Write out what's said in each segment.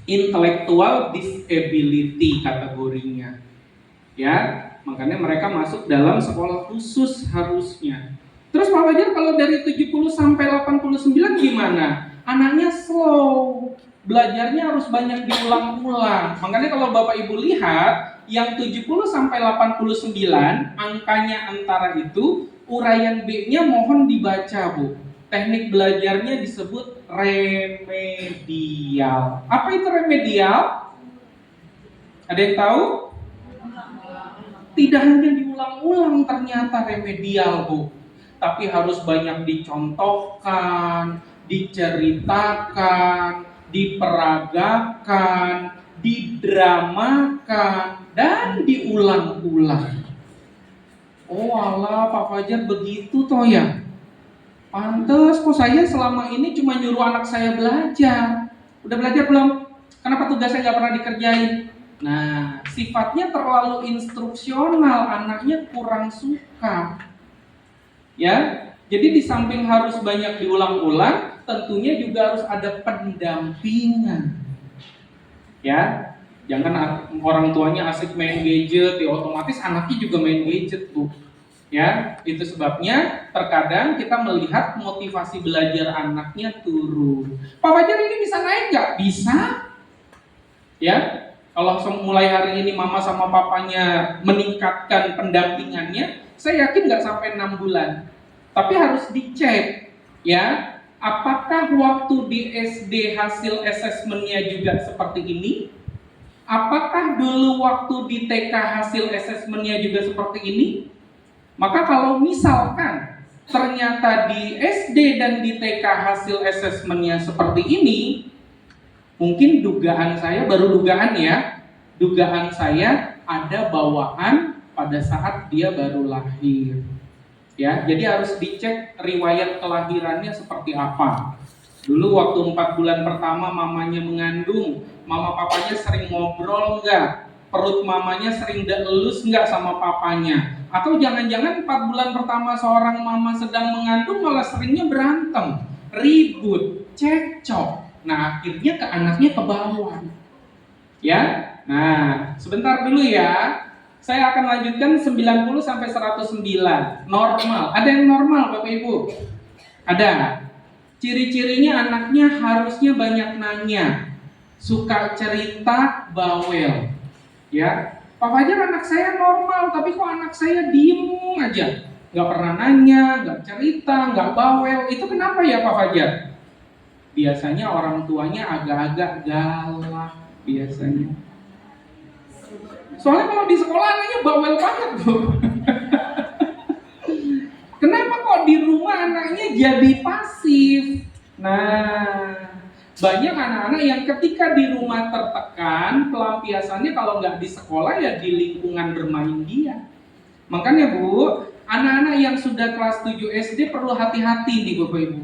intellectual disability kategorinya. Ya, makanya mereka masuk dalam sekolah khusus harusnya. Terus Pak Fajar, kalau dari 70 sampai 89 gimana? Anaknya slow, belajarnya harus banyak diulang-ulang. Makanya kalau Bapak Ibu lihat, yang 70 sampai 89, angkanya antara itu, uraian B-nya mohon dibaca, Bu. Teknik belajarnya disebut remedial. Apa itu remedial? Ada yang tahu? Tidak hanya diulang-ulang ternyata remedial, Bu. Tapi harus banyak dicontohkan, diceritakan, diperagakan, didramakan, dan diulang-ulang. Oh alah, Pak Fajar begitu toh ya? Pantes kok saya selama ini cuma nyuruh anak saya belajar. Udah belajar belum? Kenapa tugasnya nggak pernah dikerjain? Nah, sifatnya terlalu instruksional, anaknya kurang suka. Ya, jadi di samping harus banyak diulang-ulang, tentunya juga harus ada pendampingan. Ya, jangan orang tuanya asik main gadget, ya otomatis anaknya juga main gadget, Bu. Ya, itu sebabnya terkadang kita melihat motivasi belajar anaknya turun. Pak Fajar ini bisa naik nggak? Bisa. Ya, kalau mulai hari ini mama sama papanya meningkatkan pendampingannya, saya yakin nggak sampai 6 bulan. Tapi harus dicek, ya, apakah waktu di SD hasil asesmennya juga seperti ini? Apakah dulu waktu di TK hasil asesmennya juga seperti ini? Maka kalau misalkan ternyata di SD dan di TK hasil asesmennya seperti ini, mungkin dugaan saya, baru dugaan ya, dugaan saya ada bawaan pada saat dia baru lahir. Ya, jadi harus dicek riwayat kelahirannya seperti apa. Dulu waktu 4 bulan pertama mamanya mengandung, mama papanya sering ngobrol nggak? Perut mamanya sering elus nggak sama papanya? Atau jangan-jangan 4 bulan pertama seorang mama sedang mengandung malah seringnya berantem, ribut, cekcok. Nah, akhirnya ke anaknya ke bawah. Ya. Nah, sebentar dulu ya. Saya akan lanjutkan 90 sampai 109. Normal. Ada yang normal, Bapak Ibu? Ada. Ciri-cirinya anaknya harusnya banyak nanya, suka cerita, bawel. Ya, Pak Fajar anak saya normal, tapi kok anak saya diem aja, nggak pernah nanya, nggak cerita, nggak bawel. Itu kenapa ya Pak Fajar? Biasanya orang tuanya agak-agak galak biasanya. Soalnya kalau di sekolah anaknya bawel banget, Bu. Kenapa kok di rumah anaknya jadi pasif? Nah, banyak anak-anak yang ketika di rumah tertekan, pelampiasannya kalau nggak di sekolah ya di lingkungan bermain dia. Makanya Bu, anak-anak yang sudah kelas 7 SD perlu hati-hati nih Bapak Ibu.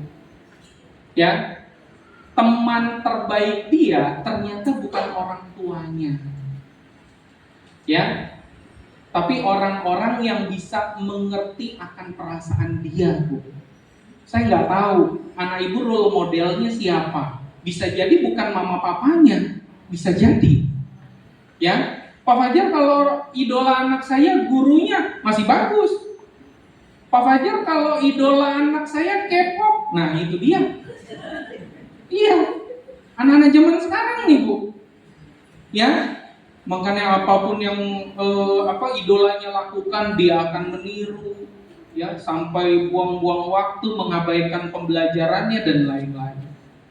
Ya, teman terbaik dia ternyata bukan orang tuanya. Ya, tapi orang-orang yang bisa mengerti akan perasaan dia, Bu. Saya nggak tahu anak ibu role modelnya siapa. Bisa jadi bukan mama papanya, bisa jadi. Ya, Pak Fajar kalau idola anak saya gurunya masih bagus. Pak Fajar kalau idola anak saya K-pop, nah itu dia. Iya, anak-anak zaman sekarang nih Bu. Ya, makanya apapun yang idolanya lakukan dia akan meniru, ya, sampai buang-buang waktu mengabaikan pembelajarannya dan lain-lain.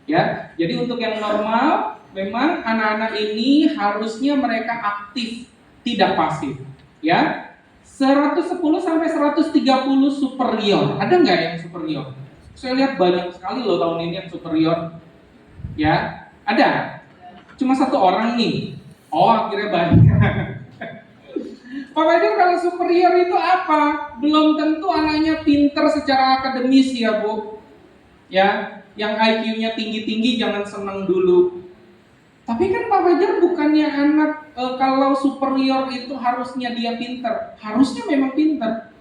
Ya, jadi untuk yang normal, memang anak-anak ini harusnya mereka aktif, tidak pasif. Ya, 110 sampai 130 superior. Ada nggak yang superior? Saya lihat banyak sekali loh tahun ini yang superior. Ya, ada. Cuma satu orang nih. Oh, akhirnya banyak. Pak Fajar kalau superior itu apa? Belum tentu anaknya pinter secara akademis ya Bu. Ya, yang IQ-nya tinggi-tinggi jangan senang dulu. Tapi kan Pak Fajar bukannya anak kalau superior itu harusnya dia pinter. Harusnya memang pinter.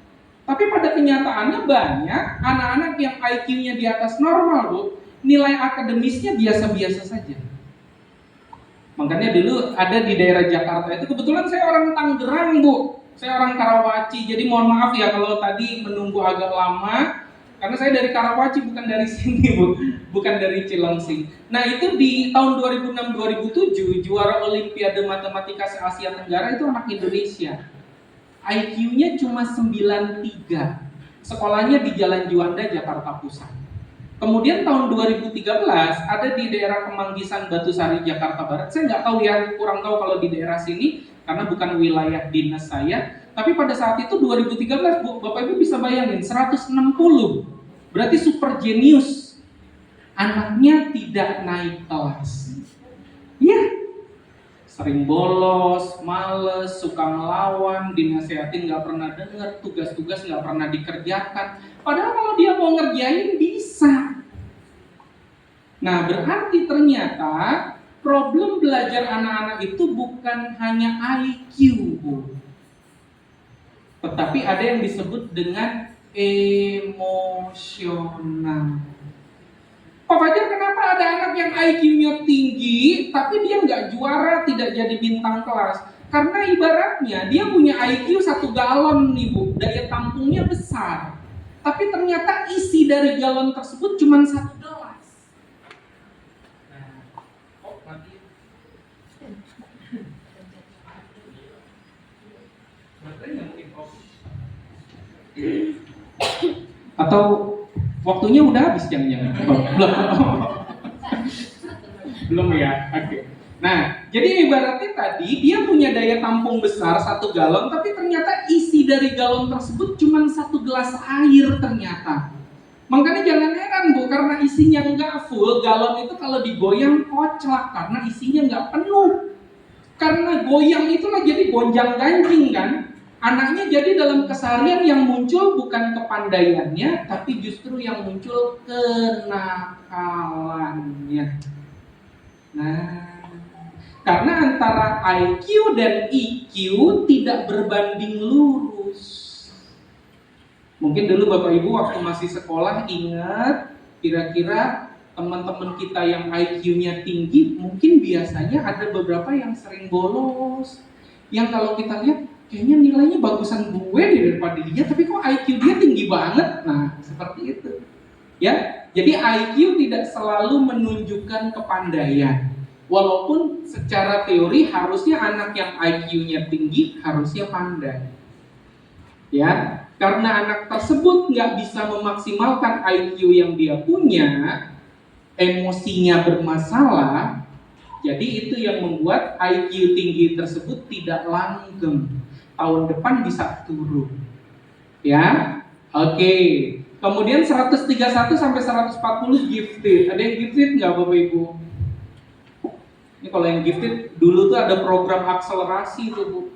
Tapi pada kenyataannya banyak anak-anak yang IQ-nya di atas normal Bu, nilai akademisnya biasa-biasa saja. Makanya dulu ada di daerah Jakarta itu, kebetulan saya orang Tangerang Bu, saya orang Karawaci, jadi mohon maaf ya kalau tadi menunggu agak lama, karena saya dari Karawaci bukan dari sini Bu, bukan dari Cilengsi. Nah itu di tahun 2006-2007 juara Olimpiade Matematika se-Asia Tenggara itu anak Indonesia. IQ-nya cuma 93, sekolahnya di Jalan Juanda, Jakarta Pusat. Kemudian tahun 2013 ada di daerah Kemanggisan Batusari Jakarta Barat. Saya nggak tahu ya, kurang tahu kalau di daerah sini karena bukan wilayah dinas saya. Tapi pada saat itu 2013 Bu, Bapak Ibu bisa bayangin 160. Berarti super jenius. Anaknya tidak naik kelas. Ya, sering bolos, males, suka ngelawan, dinasehatin nggak pernah dengar, tugas-tugas nggak pernah dikerjakan. Padahal kalau dia mau ngerjain bisa. Nah, berarti ternyata problem belajar anak-anak itu bukan hanya IQ, Bu. Tetapi ada yang disebut dengan emosional. Pak Fajar, kenapa ada anak yang IQ-nya tinggi, tapi dia nggak juara, tidak jadi bintang kelas? Karena ibaratnya dia punya IQ 1 galon nih Bu, daya tampungnya besar. Tapi ternyata isi dari galon tersebut cuma 1 gelas. Atau waktunya udah habis jangan-jangan? Belum ya? Oke. Nah, jadi ibaratnya tadi dia punya daya tampung besar 1 galon, tapi ternyata isi dari galon tersebut cuma 1 gelas air ternyata. Makanya jangan heran Bu, karena isinya nggak full, galon itu kalau digoyang koclak karena isinya nggak penuh. Karena goyang itulah jadi gonjang ganjing kan. Anaknya jadi dalam keseharian yang muncul bukan kepandaiannya, tapi justru yang muncul kenakalannya. Nah, karena antara IQ dan EQ tidak berbanding lurus. Mungkin dulu Bapak Ibu waktu masih sekolah ingat, kira-kira teman-teman kita yang IQ-nya tinggi, mungkin biasanya ada beberapa yang sering bolos. Yang kalau kita lihat, kayaknya nilainya bagusan gue daripada dia, tapi kok IQ dia tinggi banget. Nah, seperti itu. Ya, jadi IQ tidak selalu menunjukkan kepandaian. Walaupun secara teori harusnya anak yang IQ-nya tinggi harusnya pandai. Ya, karena anak tersebut nggak bisa memaksimalkan IQ yang dia punya, emosinya bermasalah, jadi itu yang membuat IQ tinggi tersebut tidak langgeng. Tahun depan bisa turun. Ya, oke. Kemudian 131 sampai 140 gifted. Ada yang gifted nggak Bapak Ibu? Ini kalau yang gifted dulu tuh ada program akselerasi tuh Bu.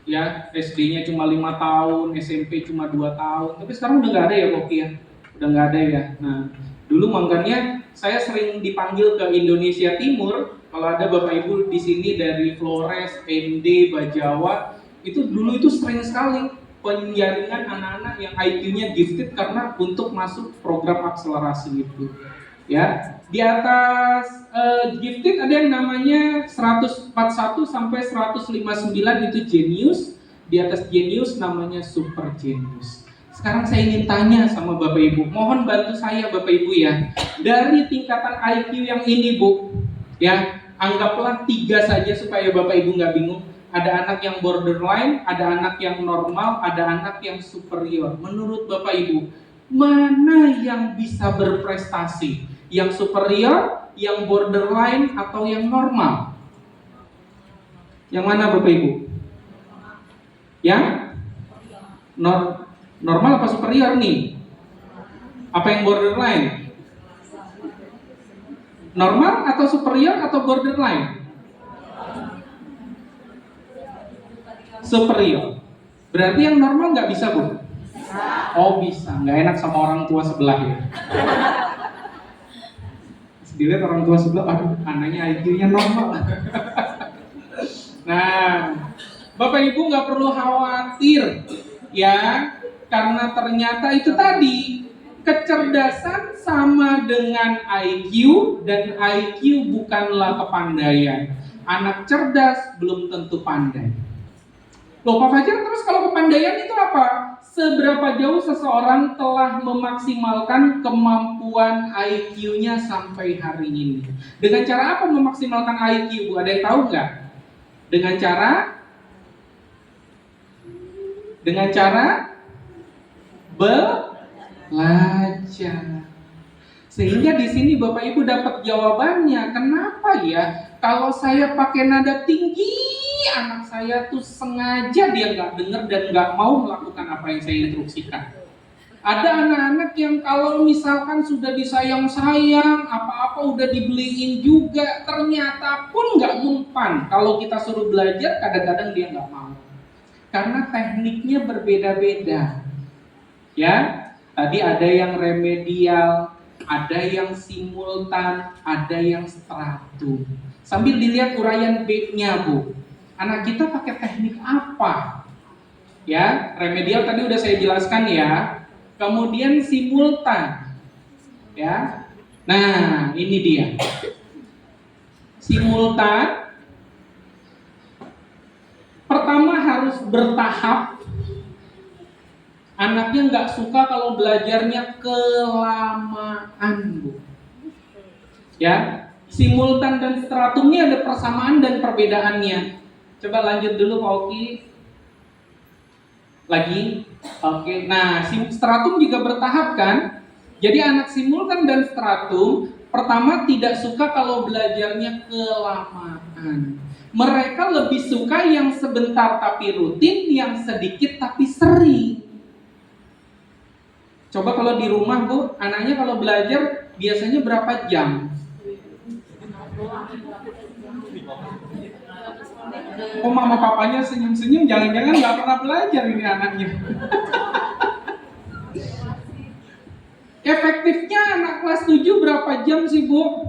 Ya, SD-nya cuma 5 tahun, SMP cuma 2 tahun. Tapi sekarang udah nggak ada ya Koki ya? Udah nggak ada ya. Nah, dulu makanya saya sering dipanggil ke Indonesia Timur. Kalau ada Bapak Ibu di sini dari Flores, ND, Bajawa, itu dulu itu sering sekali penjaringan anak-anak yang IQ-nya gifted karena untuk masuk program akselerasi itu. Ya, di atas gifted ada yang namanya 141 sampai 159 itu genius, di atas genius namanya super genius. Sekarang saya ingin tanya sama Bapak Ibu, mohon bantu saya Bapak Ibu ya, dari tingkatan IQ yang ini Bu, ya anggaplah 3 saja supaya Bapak Ibu nggak bingung. Ada anak yang borderline, ada anak yang normal, ada anak yang superior. Menurut Bapak Ibu, mana yang bisa berprestasi? Yang superior, yang borderline, atau yang normal? Yang mana Bapak Ibu? Yang normal apa superior nih? Apa yang borderline? Normal atau superior atau borderline? Superior. Berarti yang normal nggak bisa Bu? Oh bisa, nggak enak sama orang tua sebelah ya. Dilihat orang tua sebelah, aduh anaknya IQ-nya normal. Nah, Bapak Ibu nggak perlu khawatir ya, karena ternyata itu tadi kecerdasan sama dengan IQ dan IQ bukanlah kepandaian. Anak cerdas belum tentu pandai. Loh Pak Fajar, terus kalau kepandaian itu apa? Seberapa jauh seseorang telah memaksimalkan kemampuan IQ-nya sampai hari ini? Dengan cara apa memaksimalkan IQ, Bu? Ada yang tahu nggak? Dengan cara belajar. Sehingga di sini Bapak Ibu dapat jawabannya. Kenapa ya? Kalau saya pakai nada tinggi, anak saya tuh sengaja dia nggak dengar dan nggak mau melakukan apa yang saya instruksikan. Ada anak-anak yang kalau misalkan sudah disayang-sayang, apa-apa udah dibeliin juga, ternyata pun nggak mempan. Kalau kita suruh belajar, kadang-kadang dia nggak mau. Karena tekniknya berbeda-beda. Ya, tadi ada yang remedial, ada yang simultan, ada yang stratum. Sambil dilihat uraian B-nya, Bu. Anak kita pakai teknik apa? Ya, remedial tadi udah saya jelaskan ya. Kemudian simultan. Ya. Nah, ini dia. Simultan pertama harus bertahap. Anaknya nggak suka kalau belajarnya kelamaan, Bu. Ya, simultan dan stratum ini ada persamaan dan perbedaannya. Coba lanjut dulu Pak Oki. Lagi, oke. Nah, stratum juga bertahap kan? Jadi anak simultan dan stratum pertama tidak suka kalau belajarnya kelamaan. Mereka lebih suka yang sebentar tapi rutin, yang sedikit tapi sering. Coba kalau di rumah Bu, anaknya kalau belajar biasanya berapa jam? Oh mama papanya senyum-senyum, jangan-jangan gak pernah belajar ini anaknya. Efektifnya anak kelas 7 berapa jam sih Bu?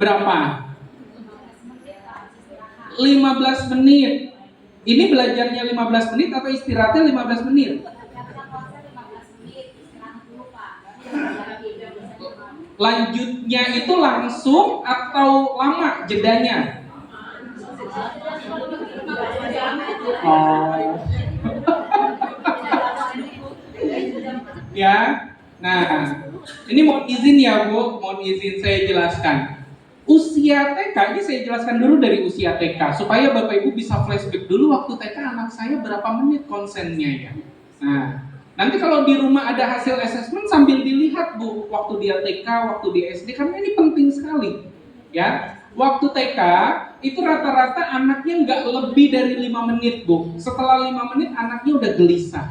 Berapa? 15 menit. Ini belajarnya 15 menit atau istirahatnya 15 menit? Lanjutnya itu langsung atau lama jedanya? Oh. Ya. Nah, ini mohon izin ya Bu, mohon izin saya jelaskan. Usia TK ini saya jelaskan dulu dari usia TK supaya Bapak Ibu bisa flashback dulu waktu TK anak saya berapa menit konsennya ya. Nah, nanti kalau di rumah ada hasil assessment sambil dilihat Bu, waktu dia TK, waktu dia SD, karena ini penting sekali. Ya, waktu TK itu rata-rata anaknya nggak lebih dari 5 menit Bu. Setelah 5 menit anaknya udah gelisah.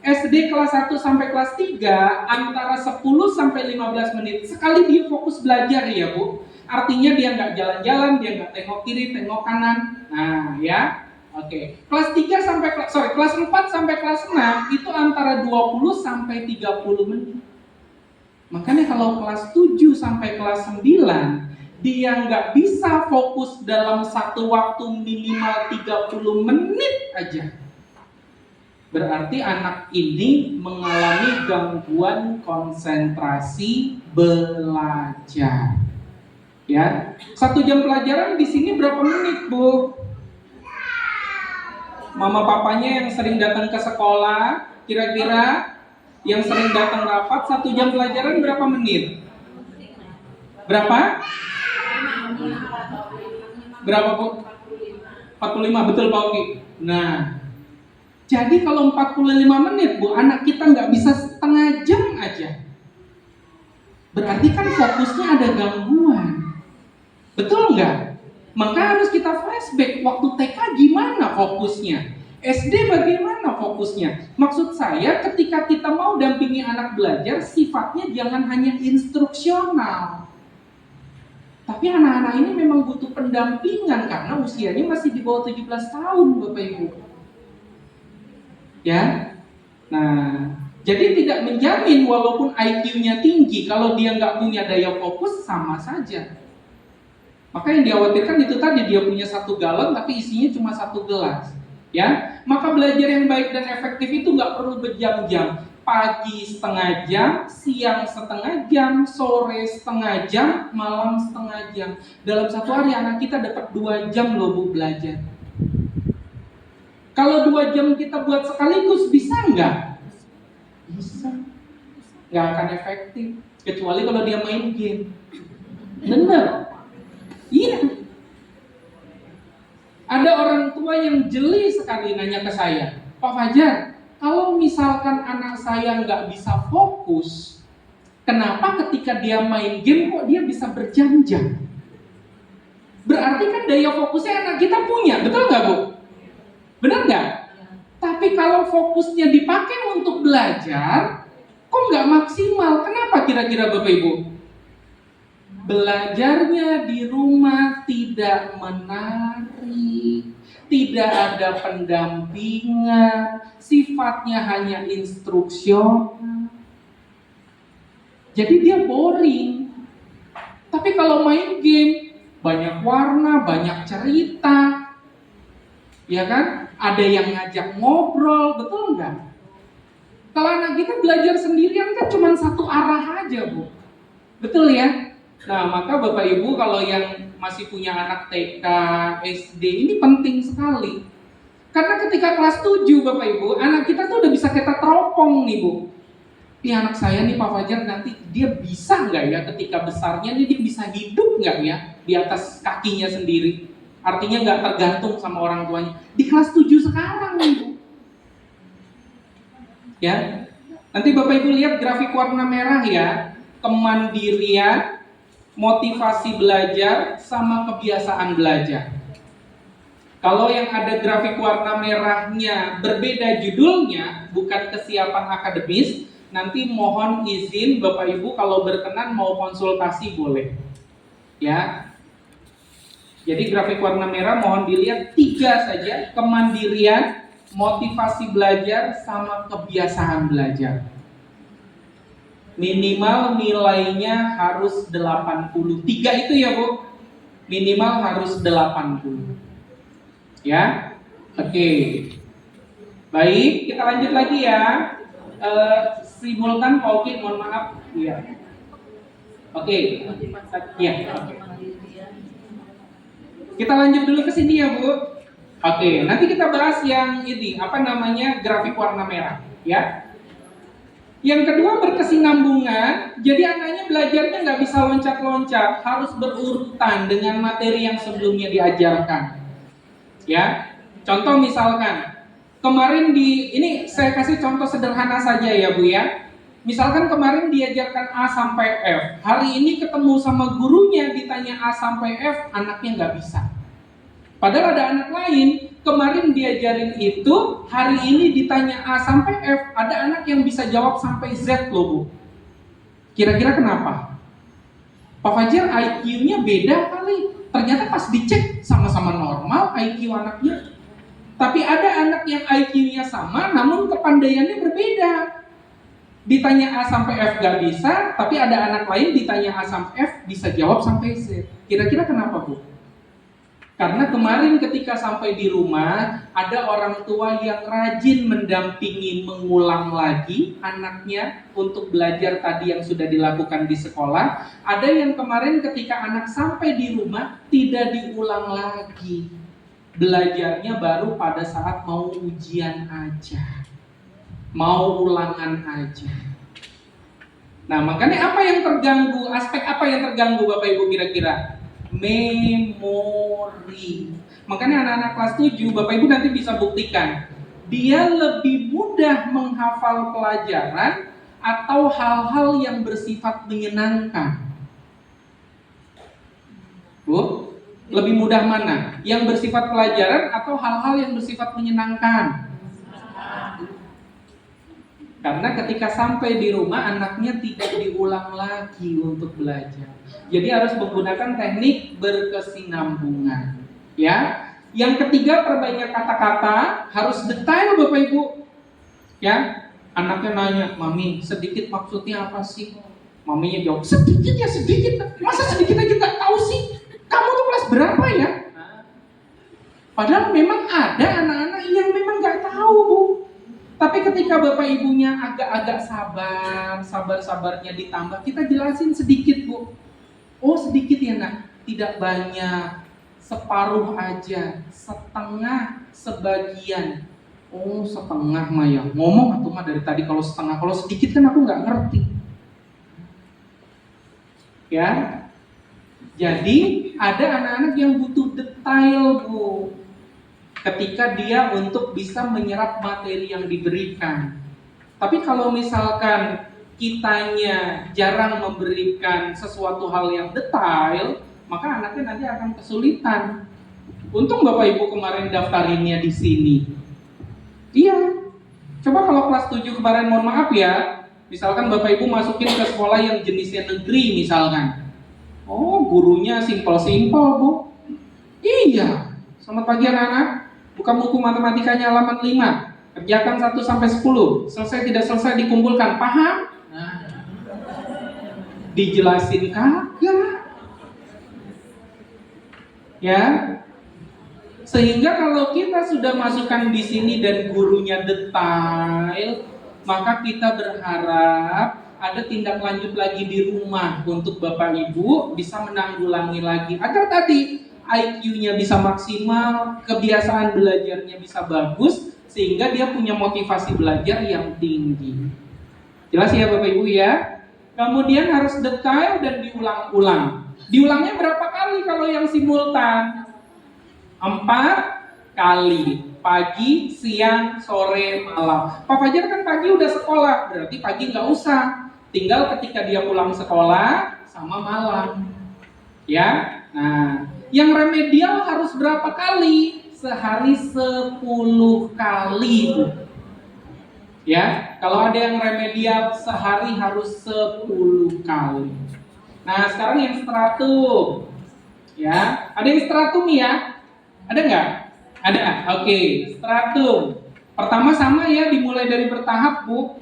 SD kelas 1 sampai kelas 3 antara 10 sampai 15 menit sekali dia fokus belajar ya Bu. Artinya dia nggak jalan-jalan, dia nggak tengok kiri, tengok kanan. Nah ya, oke. Kelas 4 sampai kelas 6 itu antara 20 sampai 30 menit. Makanya kalau kelas 7 sampai kelas 9 dia nggak bisa fokus dalam satu waktu minimal 30 menit aja. Berarti anak ini mengalami gangguan konsentrasi belajar. Ya, 1 jam pelajaran di sini berapa menit, Bu? Mama papanya yang sering datang ke sekolah, kira-kira yang sering datang rapat 1 jam pelajaran berapa menit? Berapa? Berapa, Bu? 45, betul Pak Oki. Nah, jadi kalau 45 menit Bu, anak kita nggak bisa setengah jam aja. Berarti kan fokusnya ada gangguan. Betul nggak? Maka harus kita flashback, waktu TK gimana fokusnya? SD bagaimana fokusnya? Maksud saya ketika kita mau dampingi anak belajar, sifatnya jangan hanya instruksional. Tapi anak-anak ini memang butuh pendampingan karena usianya masih di bawah 17 tahun Bapak Ibu. Ya, nah jadi tidak menjamin walaupun IQ-nya tinggi, kalau dia nggak punya daya fokus sama saja. Maka yang dikhawatirkan itu tadi, dia punya 1 galon tapi isinya cuma 1 gelas. Ya, maka belajar yang baik dan efektif itu nggak perlu berjam-jam. pagi setengah jam, siang setengah jam, sore setengah jam, malam setengah jam. Dalam satu hari anak kita dapat 2 jam loh Bu belajar. Kalau 2 jam kita buat sekaligus, bisa nggak? Bisa. Nggak akan efektif. Kecuali kalau dia main game. Bener? Iya. Ada orang tua yang jeli sekali nanya ke saya, Pak Fajar, kalau misalkan anak saya nggak bisa fokus, kenapa ketika dia main game kok dia bisa berjam-jam? Berarti kan daya fokusnya anak kita punya, betul nggak Bu? Benar nggak? Tapi kalau fokusnya dipakai untuk belajar, kok nggak maksimal? Kenapa kira-kira Bapak Ibu? Belajarnya di rumah tidak menarik, tidak ada pendampingan, sifatnya hanya instruksional. Jadi dia boring. Tapi kalau main game, banyak warna, banyak cerita, ya kan? Ada yang ngajak ngobrol, betul nggak? Kalau anak kita belajar sendirian kan cuma satu arah aja, Bu. Betul ya? Nah, maka Bapak Ibu kalau yang masih punya anak TK, SD, ini penting sekali. Karena ketika kelas 7 Bapak Ibu, anak kita tuh udah bisa kita teropong nih Bu. Ini anak saya nih Pak Fajar, nanti dia bisa nggak ya ketika besarnya nih dia bisa hidup nggak ya di atas kakinya sendiri. Artinya nggak tergantung sama orang tuanya. Di kelas 7 sekarang nih Bu. Ya, nanti Bapak Ibu lihat grafik warna merah ya, kemandirian, motivasi belajar, sama kebiasaan belajar. Kalau yang ada grafik warna merahnya berbeda judulnya, bukan kesiapan akademis, nanti mohon izin Bapak Ibu kalau berkenan mau konsultasi boleh. Ya. Jadi grafik warna merah mohon dilihat 3 saja, kemandirian, motivasi belajar, sama kebiasaan belajar. Minimal nilainya harus 80. 3 itu ya Bu. Minimal harus 80. Ya. Oke. Baik, kita lanjut lagi ya. Simultan Pak Oki, mohon maaf. Iya. Oke. Ya. Kita lanjut dulu ke sini ya Bu. Oke, nanti kita bahas yang ini, apa namanya, grafik warna merah, ya. Yang kedua berkesinambungan, jadi anaknya belajarnya nggak bisa loncat-loncat, harus berurutan dengan materi yang sebelumnya diajarkan. Ya, contoh misalkan kemarin ini saya kasih contoh sederhana saja ya Bu ya. Misalkan kemarin diajarkan A sampai F, hari ini ketemu sama gurunya ditanya A sampai F, anaknya nggak bisa. Padahal ada anak lain, kemarin diajarin itu, hari ini ditanya A sampai F, ada anak yang bisa jawab sampai Z loh Bu. Kira-kira kenapa? Pak Fajar IQ-nya beda kali. Ternyata pas dicek sama-sama normal IQ anaknya. Tapi ada anak yang IQ-nya sama, namun kepandaiannya berbeda. Ditanya A sampai F gak bisa, tapi ada anak lain ditanya A sampai F bisa jawab sampai Z. Kira-kira kenapa Bu? Karena kemarin ketika sampai di rumah, ada orang tua yang rajin mendampingi mengulang lagi anaknya untuk belajar tadi yang sudah dilakukan di sekolah. Ada yang kemarin ketika anak sampai di rumah tidak diulang lagi. Belajarnya baru pada saat mau ujian aja, mau ulangan aja. Nah, makanya apa yang terganggu, aspek apa yang terganggu Bapak Ibu kira-kira? Memori. Makanya anak-anak kelas 7 Bapak Ibu nanti bisa buktikan, dia lebih mudah menghafal pelajaran atau hal-hal yang bersifat menyenangkan. Bu, lebih mudah mana? Yang bersifat pelajaran atau hal-hal yang bersifat menyenangkan? Karena ketika sampai di rumah anaknya tidak diulang lagi untuk belajar. Jadi harus menggunakan teknik berkesinambungan. Ya. Yang ketiga, perbanyak kata-kata, harus detail Bapak Ibu. Ya. Anaknya nanya, "Mami, sedikit maksudnya apa sih?" Maminya jawab, "Sedikit ya sedikit. Masa sedikit aja nggak tahu sih? Kamu tuh kelas berapa ya?" Padahal memang ada anak-anak yang memang nggak tahu Bu. Tapi ketika bapak ibunya agak-agak sabar-sabarnya ditambah, kita jelasin sedikit bu. Oh sedikit ya nak, tidak banyak, separuh aja, setengah, sebagian. Oh setengah mah ya, ngomong atau mah dari tadi kalau setengah, kalau sedikit kan aku nggak ngerti. Ya, jadi ada anak-anak yang butuh detail bu, ketika dia untuk bisa menyerap materi yang diberikan. Tapi kalau misalkan kitanya jarang memberikan sesuatu hal yang detail, maka anaknya nanti akan kesulitan. Untung Bapak Ibu kemarin daftarinnya di sini. Iya. Coba kalau kelas 7 kemarin, mohon maaf ya, misalkan Bapak Ibu masukin ke sekolah yang jenisnya negeri misalkan. Oh, gurunya simpel-simpel, Bu. Iya. Selamat pagi anak-anak. Buka buku matematikanya halaman 5. Kerjakan 1 sampai 10. Selesai tidak selesai dikumpulkan. Paham? Nah, dijelasin kagak. Ya. Sehingga kalau kita sudah masukkan di sini dan gurunya detail, maka kita berharap ada tindak lanjut lagi di rumah untuk Bapak Ibu bisa menanggulangi lagi agar tadi IQ-nya bisa maksimal, kebiasaan belajarnya bisa bagus, sehingga dia punya motivasi belajar yang tinggi. Jelas ya Bapak Ibu ya? Kemudian harus detail dan diulang-ulang. Diulangnya berapa kali kalau yang simultan? 4 kali. Pagi, siang, sore, malam. Pak Fajar kan pagi udah sekolah, berarti pagi nggak usah. Tinggal ketika dia pulang sekolah sama malam. Ya. Nah, yang remedial harus berapa kali? Sehari 10 kali, Bu. Ya, kalau ada yang remedial sehari harus 10 kali. Nah, sekarang yang stratum. Ya, ada yang stratum ya? Ada nggak? Ada. Oke, stratum. Pertama sama ya, dimulai dari bertahap, Bu.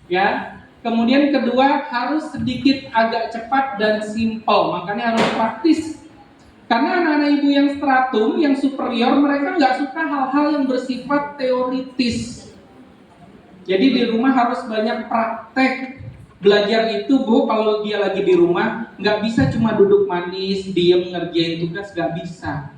Ya. Kemudian kedua harus sedikit agak cepat dan simpel, makanya harus praktis. Karena anak-anak ibu yang stratum, yang superior, mereka nggak suka hal-hal yang bersifat teoritis. Jadi di rumah harus banyak praktek. Belajar itu Bu, kalau dia lagi di rumah nggak bisa cuma duduk manis, diem ngerjain tugas, nggak bisa.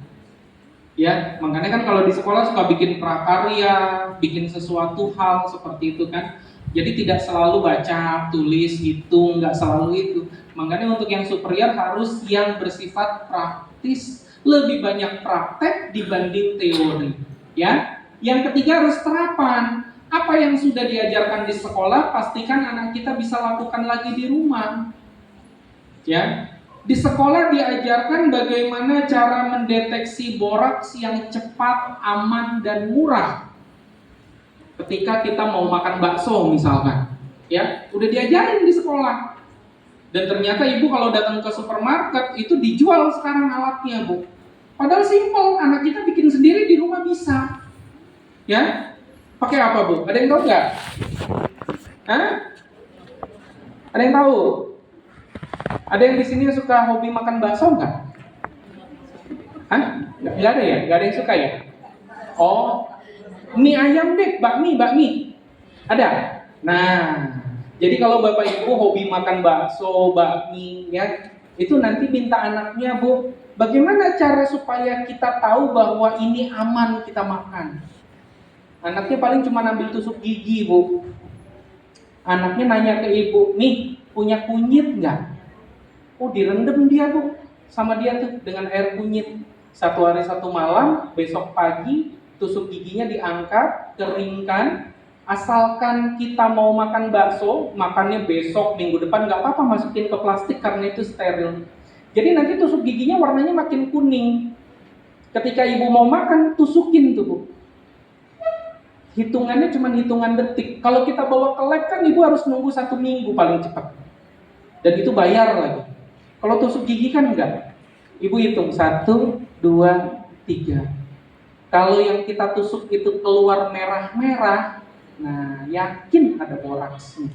Ya, makanya kan kalau di sekolah suka bikin prakarya, bikin sesuatu hal seperti itu kan. Jadi tidak selalu baca, tulis, hitung, nggak selalu itu. Makanya untuk yang superior harus yang bersifat praktis, lebih banyak praktek dibanding teori. Ya, yang ketiga harus terapan. Apa yang sudah diajarkan di sekolah, pastikan anak kita bisa lakukan lagi di rumah. Ya, di sekolah diajarkan bagaimana cara mendeteksi boraks yang cepat, aman, dan murah. Ketika kita mau makan bakso misalkan, ya, udah diajarin di sekolah. Dan ternyata ibu kalau datang ke supermarket itu dijual sekarang alatnya, Bu. Padahal simpel, anak kita bikin sendiri di rumah bisa. Ya, pakai apa Bu? Ada yang tahu nggak? Hah? Ada yang tahu? Ada yang di sini suka hobi makan bakso nggak? Hah? Nggak ada ya? Nggak ada yang suka ya? Oh, mie ayam deh, bakmi. Ada? Nah, jadi kalau Bapak Ibu hobi makan bakso, bakmi, ya, itu nanti minta anaknya, Bu, bagaimana cara supaya kita tahu bahwa ini aman kita makan? Anaknya paling cuma ambil tusuk gigi, Bu. Anaknya nanya ke ibu, nih, punya kunyit nggak? Oh, direndam dia, Bu, sama dia tuh dengan air kunyit. 1 hari 1 malam, besok pagi tusuk giginya diangkat, keringkan. Asalkan kita mau makan bakso, makannya besok, minggu depan nggak apa-apa, masukin ke plastik karena itu steril. Jadi nanti tusuk giginya warnanya makin kuning. Ketika ibu mau makan, tusukin tuh, Bu. Hitungannya cuma hitungan detik. Kalau kita bawa ke lab kan ibu harus nunggu 1 minggu paling cepat. Dan itu bayar lagi. Kalau tusuk gigi kan enggak. Ibu hitung 1, 2, 3. Kalau yang kita tusuk itu keluar merah-merah, nah yakin ada boraksnya.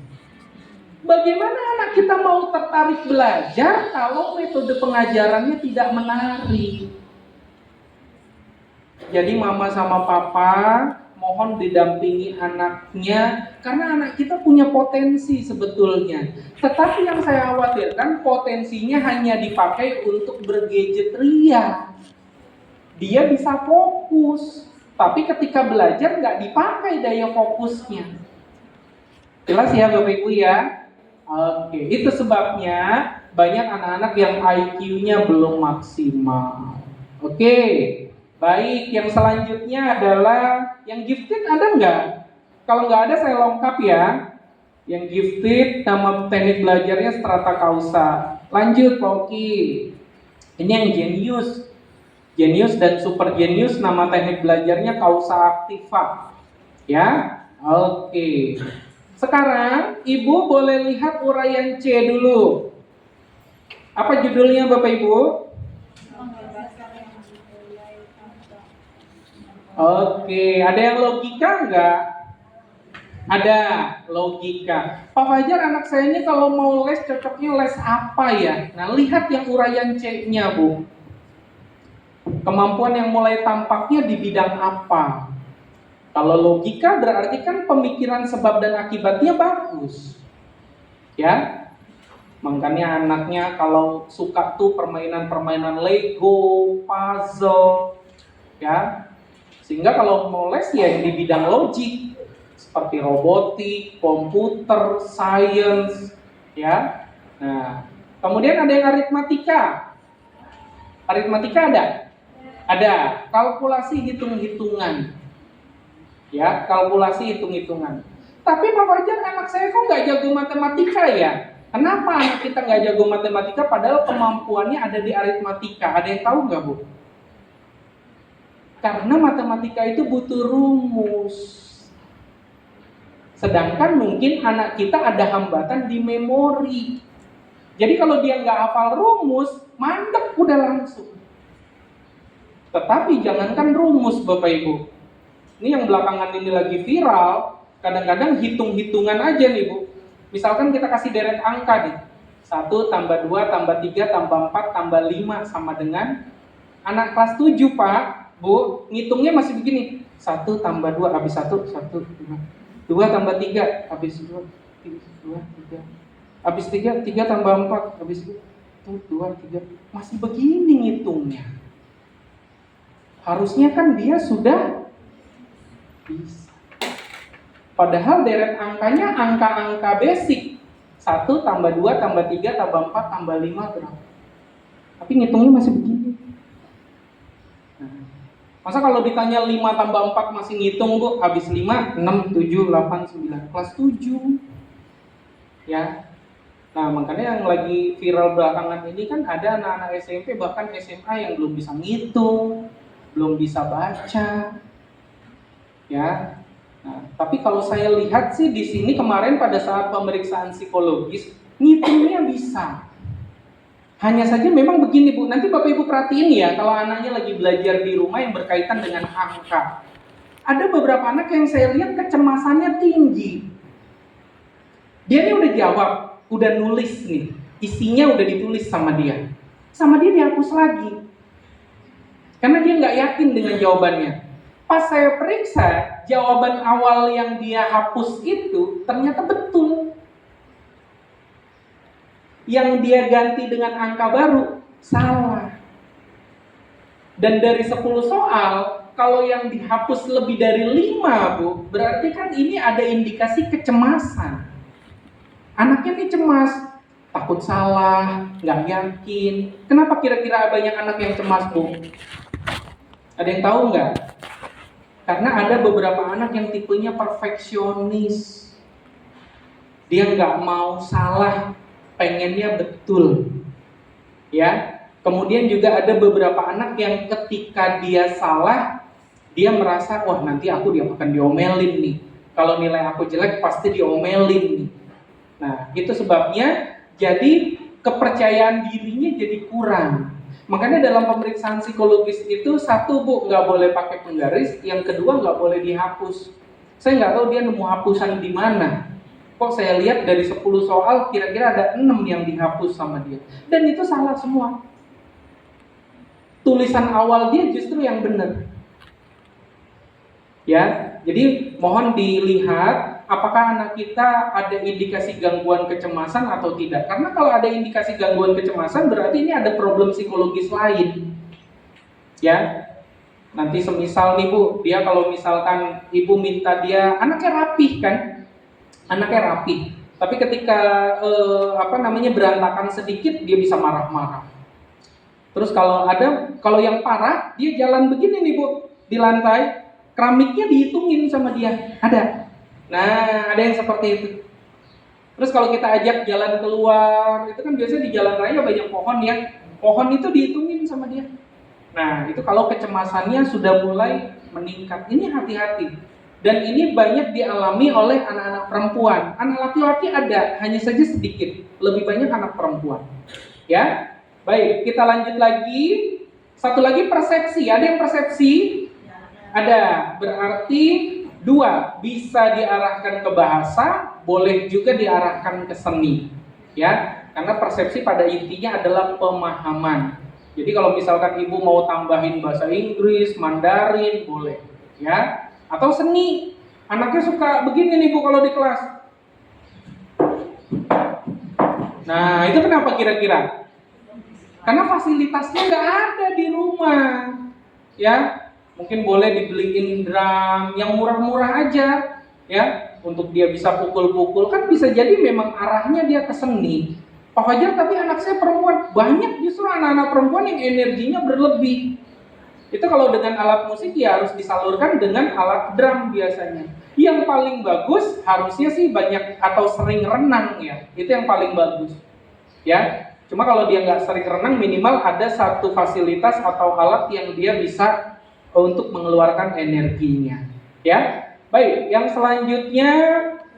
Bagaimana anak kita mau tertarik belajar kalau metode pengajarannya tidak menarik? Jadi mama sama papa mohon didampingi anaknya, karena anak kita punya potensi sebetulnya. Tetapi yang saya khawatirkan potensinya hanya dipakai untuk bergadget ria. Dia bisa fokus, tapi ketika belajar nggak dipakai daya fokusnya. Jelas ya Bapak Ibu ya? Oke, itu sebabnya banyak anak-anak yang IQ-nya belum maksimal. Oke, baik. Yang selanjutnya adalah yang gifted ada nggak? Kalau nggak ada saya lengkap ya. Yang gifted nama teknik belajarnya strata causa. Lanjut Pak Oki. Ini yang genius. Genius dan super genius nama teknik belajarnya causa activa. Ya, oke. Sekarang Ibu boleh lihat uraian C dulu. Apa judulnya Bapak Ibu? Oke, ada yang logika enggak? Ada logika. Pak Fajar, anak saya ini kalau mau les cocoknya les apa ya? Nah, lihat yang uraian C-nya Bu. Kemampuan yang mulai tampaknya di bidang apa? Kalau logika berarti kan pemikiran sebab dan akibatnya bagus. Ya. Makanya anaknya kalau suka tuh permainan-permainan Lego, puzzle, ya. Sehingga kalau mau les ya di bidang logik seperti robotik, komputer, science, ya. Nah, kemudian ada yang aritmatika. Aritmatika ada? Ada. Kalkulasi hitung-hitungan. Ya, kalkulasi hitung-hitungan. Tapi Pak Fajar, anak saya kok nggak jago matematika ya? Kenapa anak kita nggak jago matematika padahal kemampuannya ada di aritmatika? Ada yang tahu nggak Bu? Karena matematika itu butuh rumus. Sedangkan mungkin anak kita ada hambatan di memori. Jadi kalau dia nggak hafal rumus, mandek udah langsung. Tetapi jangankan rumus Bapak Ibu. Ini yang belakangan ini lagi viral, kadang-kadang hitung-hitungan aja nih Bu. Misalkan kita kasih deret angka nih. 1 tambah 2 tambah 3 tambah 4 tambah 5 sama dengan anak kelas 7 Pak, Bu, ngitungnya masih begini. 1 tambah 2 habis 1, 1, 2. 2 tambah 3 habis 2, 2, 3. Habis 3, 3 tambah 4 habis 2, 2, 3. Masih begini ngitungnya. Harusnya kan dia sudah bisa. Padahal deret angkanya angka-angka basic. 1 tambah 2 tambah 3 tambah 4 tambah 5 berapa? Tapi ngitungnya masih begini. Nah, masa kalau ditanya 5 tambah 4 masih ngitung Bu? Habis 5, 6, 7, 8, 9. Kelas 7. Ya. Nah, makanya yang lagi viral belakangan ini kan ada anak-anak SMP bahkan SMA yang belum bisa ngitung, belum bisa baca. Ya. Nah, tapi kalau saya lihat sih di sini kemarin pada saat pemeriksaan psikologis ngitungnya bisa. Hanya saja memang begini Bu, nanti Bapak Ibu perhatiin ya kalau anaknya lagi belajar di rumah yang berkaitan dengan angka. Ada beberapa anak yang saya lihat kecemasannya tinggi. Dia ini udah jawab, udah nulis nih, isinya udah ditulis sama dia. Sama dia dihapus lagi. Karena dia nggak yakin dengan jawabannya. Pas saya periksa, jawaban awal yang dia hapus itu ternyata betul. Yang dia ganti dengan angka baru, salah. Dan dari 10 soal, kalau yang dihapus lebih dari 5 Bu, berarti kan ini ada indikasi kecemasan. Anaknya ini cemas, takut salah, nggak yakin. Kenapa kira-kira banyak anak yang cemas Bu? Ada yang tahu nggak? Karena ada beberapa anak yang tipenya perfeksionis. Dia nggak mau salah, pengennya betul. Ya. Kemudian juga ada beberapa anak yang ketika dia salah, dia merasa, wah nanti aku akan diomelin nih. Kalau nilai aku jelek pasti diomelin nih. Nah, itu sebabnya jadi kepercayaan dirinya jadi kurang. Makanya dalam pemeriksaan psikologis itu, 1 Bu, nggak boleh pakai penggaris, yang kedua nggak boleh dihapus. Saya nggak tahu dia nemu hapusan di mana. Kok saya lihat dari 10 soal kira-kira ada 6 yang dihapus sama dia. Dan itu salah semua. Tulisan awal dia justru yang benar. Ya, Jadi mohon dilihat apakah anak kita ada indikasi gangguan kecemasan atau tidak. Karena kalau ada indikasi gangguan kecemasan berarti ini ada problem psikologis lain. Ya. Nanti semisal nih Bu, dia kalau misalkan ibu minta dia anaknya rapih kan? Anaknya rapih. Tapi ketika berantakan sedikit dia bisa marah-marah. Terus kalau yang parah dia jalan begini nih Bu, di lantai, keramiknya dihitungin sama dia. Ada. Nah, ada yang seperti itu. Terus kalau kita ajak jalan keluar, itu kan biasanya di jalan raya banyak pohon ya. Pohon itu dihitungin sama dia. Nah, itu kalau kecemasannya sudah mulai meningkat. Ini hati-hati. Dan ini banyak dialami oleh anak-anak perempuan. Anak laki-laki ada, hanya saja sedikit. Lebih banyak anak perempuan. Ya, baik. Kita lanjut lagi. Satu lagi persepsi. Ada yang persepsi? Ada. Berarti 2, bisa diarahkan ke bahasa, boleh juga diarahkan ke seni. Ya, karena persepsi pada intinya adalah pemahaman. Jadi kalau misalkan ibu mau tambahin bahasa Inggris, Mandarin, boleh. Ya. Atau seni, anaknya suka begini nih Bu kalau di kelas. Nah, itu kenapa kira-kira? Karena fasilitasnya nggak ada di rumah. Ya, mungkin boleh dibeliin drum yang murah-murah aja, ya, untuk dia bisa pukul-pukul. Kan bisa jadi memang arahnya dia ke seni. Pak Fajar, tapi anak saya perempuan. Banyak justru anak-anak perempuan yang energinya berlebih. Itu kalau dengan alat musik ya harus disalurkan dengan alat drum biasanya. Yang paling bagus harusnya sih banyak atau sering renang ya. Itu yang paling bagus. Ya. Cuma kalau dia nggak sering renang, minimal ada satu fasilitas atau alat yang dia bisa untuk mengeluarkan energinya. Ya. Baik, yang selanjutnya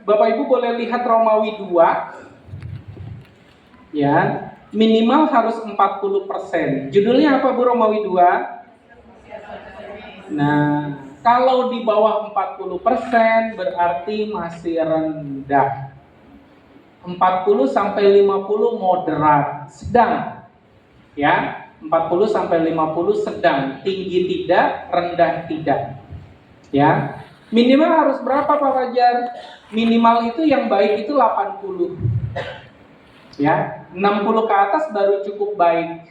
Bapak Ibu boleh lihat Romawi 2. Ya, minimal harus 40%. Judulnya apa Bu Romawi 2? Nah, kalau di bawah 40% berarti masih rendah. 40 sampai 50 moderat, sedang. Ya, 40 sampai 50 sedang, tinggi tidak, rendah tidak. Ya. Minimal harus berapa Pak Fajar? Minimal itu yang baik itu 80. Ya, 60 ke atas baru cukup baik.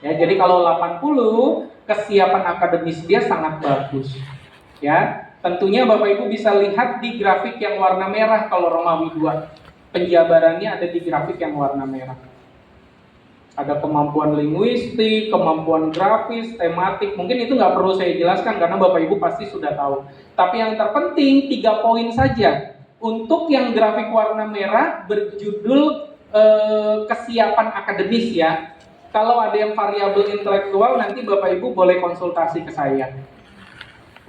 Ya, jadi kalau 80 kesiapan akademis dia sangat bagus. Ya, tentunya Bapak Ibu bisa lihat di grafik yang warna merah kalau Romawi 2. Penjabarannya ada di grafik yang warna merah. Ada kemampuan linguistik, kemampuan grafis, tematik. Mungkin itu nggak perlu saya jelaskan karena Bapak Ibu pasti sudah tahu. Tapi yang terpenting 3 poin saja. Untuk yang grafik warna merah berjudul kesiapan akademis ya. Kalau ada yang variabel intelektual nanti Bapak Ibu boleh konsultasi ke saya.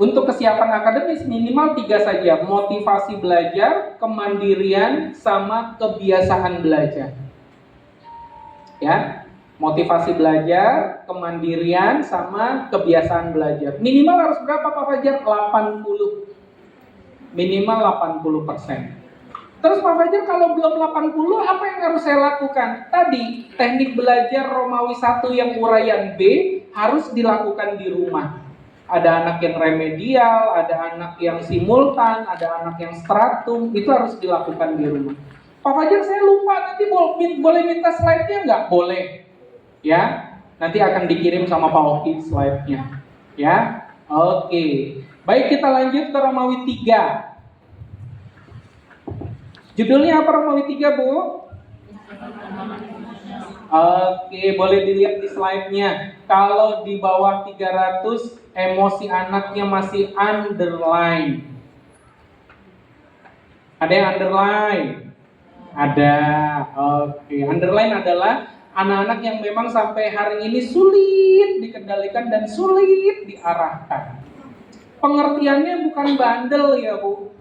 Untuk kesiapan akademis minimal 3 saja, motivasi belajar, kemandirian, sama kebiasaan belajar. Ya, motivasi belajar, kemandirian, sama kebiasaan belajar. Minimal harus berapa Pak Fajar? 80. Minimal 80%. Terus Pak Fajar kalau belum 80 apa yang harus saya lakukan? Tadi teknik belajar Romawi 1 yang uraian B harus dilakukan di rumah. Ada anak yang remedial, ada anak yang simultan, ada anak yang stratum, itu harus dilakukan di rumah. Pak Fajar saya lupa, nanti boleh minta slide-nya nggak? Boleh. Ya, nanti akan dikirim sama Pak Oki slide-nya. Ya, oke. Baik, kita lanjut ke Romawi 3. Judulnya apa Romawi 3, Bu? Oke, boleh dilihat di slide-nya. Kalau di bawah 300, emosi anaknya masih underline. Ada yang underline? Ada. Oke, underline adalah anak-anak yang memang sampai hari ini sulit dikendalikan dan sulit diarahkan. Pengertiannya bukan bandel ya, Bu.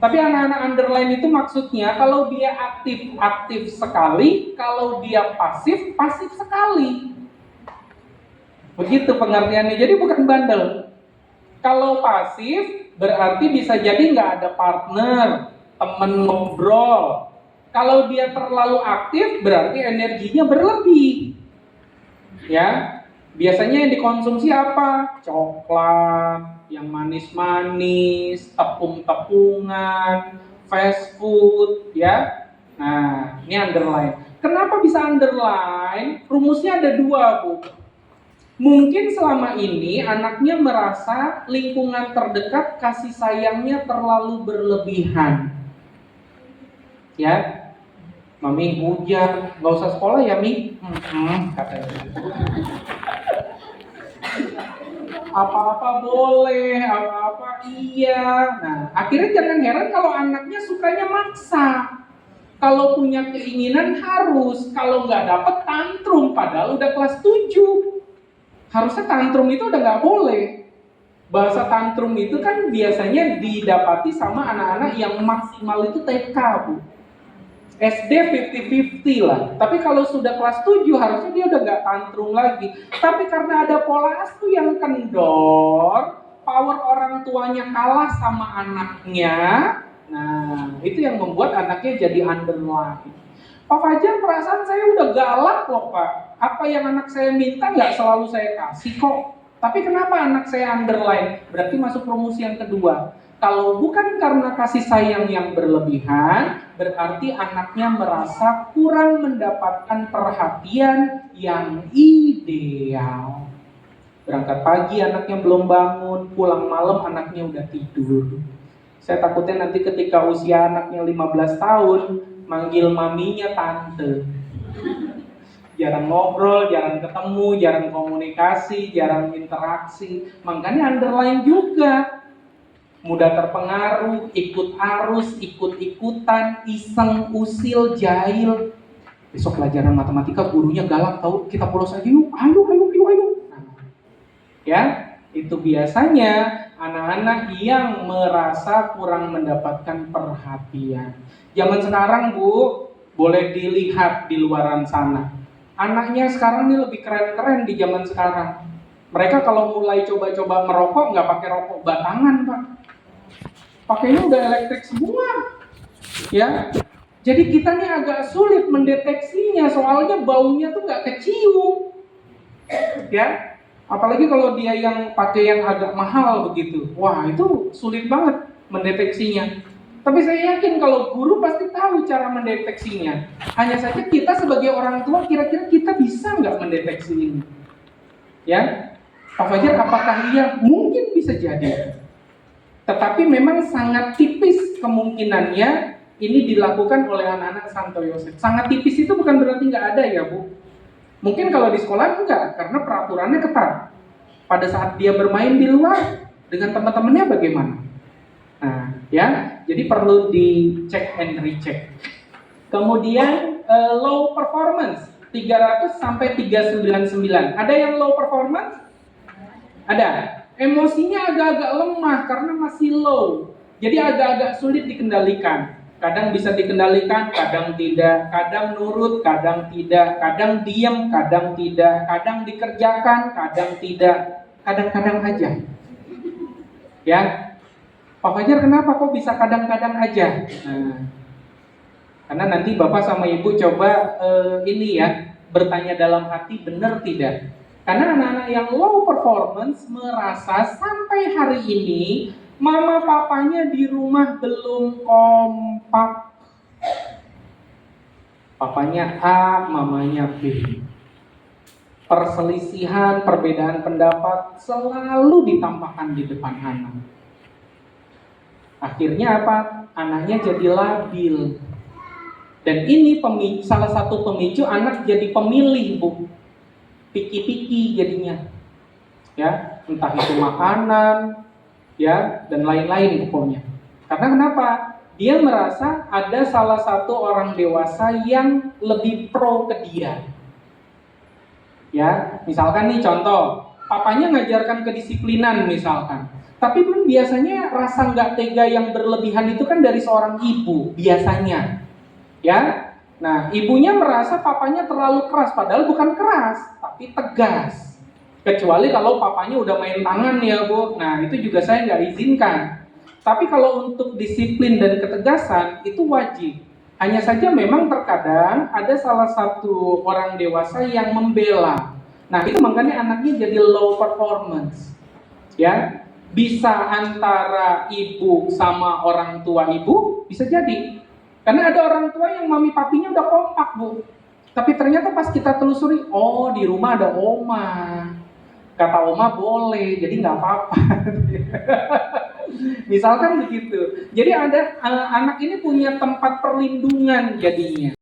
Tapi anak-anak underline itu maksudnya kalau dia aktif, aktif sekali, kalau dia pasif, pasif sekali. Begitu pengertiannya, jadi bukan bandel. Kalau pasif berarti bisa jadi nggak ada partner, temen ngobrol. Kalau dia terlalu aktif berarti energinya berlebih. Ya, Biasanya yang dikonsumsi apa? Coklat, yang manis-manis, tepung-tepungan, fast food, ya. Nah, ini underline. Kenapa bisa underline? Rumusnya ada dua, Bu. Mungkin selama ini anaknya merasa lingkungan terdekat kasih sayangnya terlalu berlebihan. Ya, Mami hujan, nggak usah sekolah ya Mi? Katanya. Apa-apa boleh, apa-apa iya. Nah, akhirnya jangan heran kalau anaknya sukanya maksa. Kalau punya keinginan harus, kalau nggak dapet tantrum, padahal udah kelas 7. Harusnya tantrum itu udah nggak boleh. Bahasa tantrum itu kan biasanya didapati sama anak-anak yang maksimal itu TK, Bu. SD 50-50 lah. Tapi kalau sudah kelas 7 harusnya dia udah nggak tantrum lagi. Tapi karena ada pola asuh yang kendor, power orang tuanya kalah sama anaknya. Nah, itu yang membuat anaknya jadi underline. Pak Fajar, perasaan saya udah galak loh Pak. Apa yang anak saya minta nggak selalu saya kasih kok. Tapi kenapa anak saya underline? Berarti masuk rumus yang kedua. Kalau bukan karena kasih sayang yang berlebihan, berarti anaknya merasa kurang mendapatkan perhatian yang ideal. Berangkat pagi anaknya belum bangun, pulang malam anaknya udah tidur. Saya takutnya nanti ketika usia anaknya 15 tahun, manggil maminya tante. Jarang ngobrol, jarang ketemu, jarang komunikasi, jarang interaksi. Makanya underline juga. Mudah terpengaruh, ikut arus, ikut-ikutan, iseng, usil, jahil. Besok pelajaran matematika gurunya galak tahu, kita bolos aja yuk, ayo. Nah, ya, itu biasanya anak-anak yang merasa kurang mendapatkan perhatian. Zaman sekarang Bu, boleh dilihat di luaran sana. Anaknya sekarang ini lebih keren-keren di zaman sekarang. Mereka kalau mulai coba-coba merokok nggak pakai rokok batangan Pak. Pakainya udah elektrik semua, ya. Jadi kita nih agak sulit mendeteksinya, soalnya baunya tuh nggak kecium, ya. Apalagi kalau dia yang pakai yang agak mahal begitu, wah itu sulit banget mendeteksinya. Tapi saya yakin kalau guru pasti tahu cara mendeteksinya. Hanya saja kita sebagai orang tua kira-kira kita bisa nggak mendeteksi ini, ya. Pak Fajar, apakah iya? Mungkin bisa jadi. Tetapi memang sangat tipis kemungkinannya ini dilakukan oleh anak-anak Santo Yosef. Sangat tipis itu bukan berarti nggak ada ya Bu. Mungkin kalau di sekolah enggak, karena peraturannya ketat. Pada saat dia bermain di luar dengan teman-temannya bagaimana? Nah, ya, jadi perlu dicek and recheck. Kemudian low performance 300 sampai 399. Ada yang low performance? Ada. Emosinya agak-agak lemah karena masih low. Jadi agak-agak sulit dikendalikan. Kadang bisa dikendalikan, kadang tidak. Kadang nurut, kadang tidak. Kadang diam, kadang tidak. Kadang dikerjakan, kadang tidak. Kadang-kadang aja. Ya, Pak Fajar kenapa kok bisa kadang-kadang aja? Nah, karena nanti Bapak sama Ibu coba ini ya, bertanya dalam hati benar tidak? Karena anak-anak yang low performance merasa sampai hari ini mama papanya di rumah belum kompak. Papanya A, mamanya B. Perselisihan, perbedaan pendapat selalu ditampakkan di depan anak. Akhirnya apa? Anaknya jadi labil. Dan ini salah satu pemicu anak jadi pemilih, Bu. Piki-piki jadinya. Ya, entah itu makanan, ya, dan lain-lain pokoknya. Karena kenapa? Dia merasa ada salah satu orang dewasa yang lebih pro ke dia. Ya, misalkan nih contoh, papanya ngajarkan kedisiplinan misalkan. Tapi pun biasanya rasa nggak tega yang berlebihan itu kan dari seorang ibu, biasanya. Ya, nah ibunya merasa papanya terlalu keras, padahal bukan keras, tapi tegas. Kecuali kalau papanya udah main tangan ya Bu, nah itu juga saya nggak izinkan. Tapi kalau untuk disiplin dan ketegasan itu wajib. Hanya saja memang terkadang ada salah satu orang dewasa yang membela. Nah, itu makanya anaknya jadi low performance. Ya, bisa antara ibu sama orang tua ibu, bisa jadi. Karena ada orang tua yang mami papinya udah kompak, Bu. Tapi ternyata pas kita telusuri, oh di rumah ada oma. Kata oma boleh, jadi nggak apa-apa. Misalkan begitu. Jadi ada anak ini punya tempat perlindungan jadinya.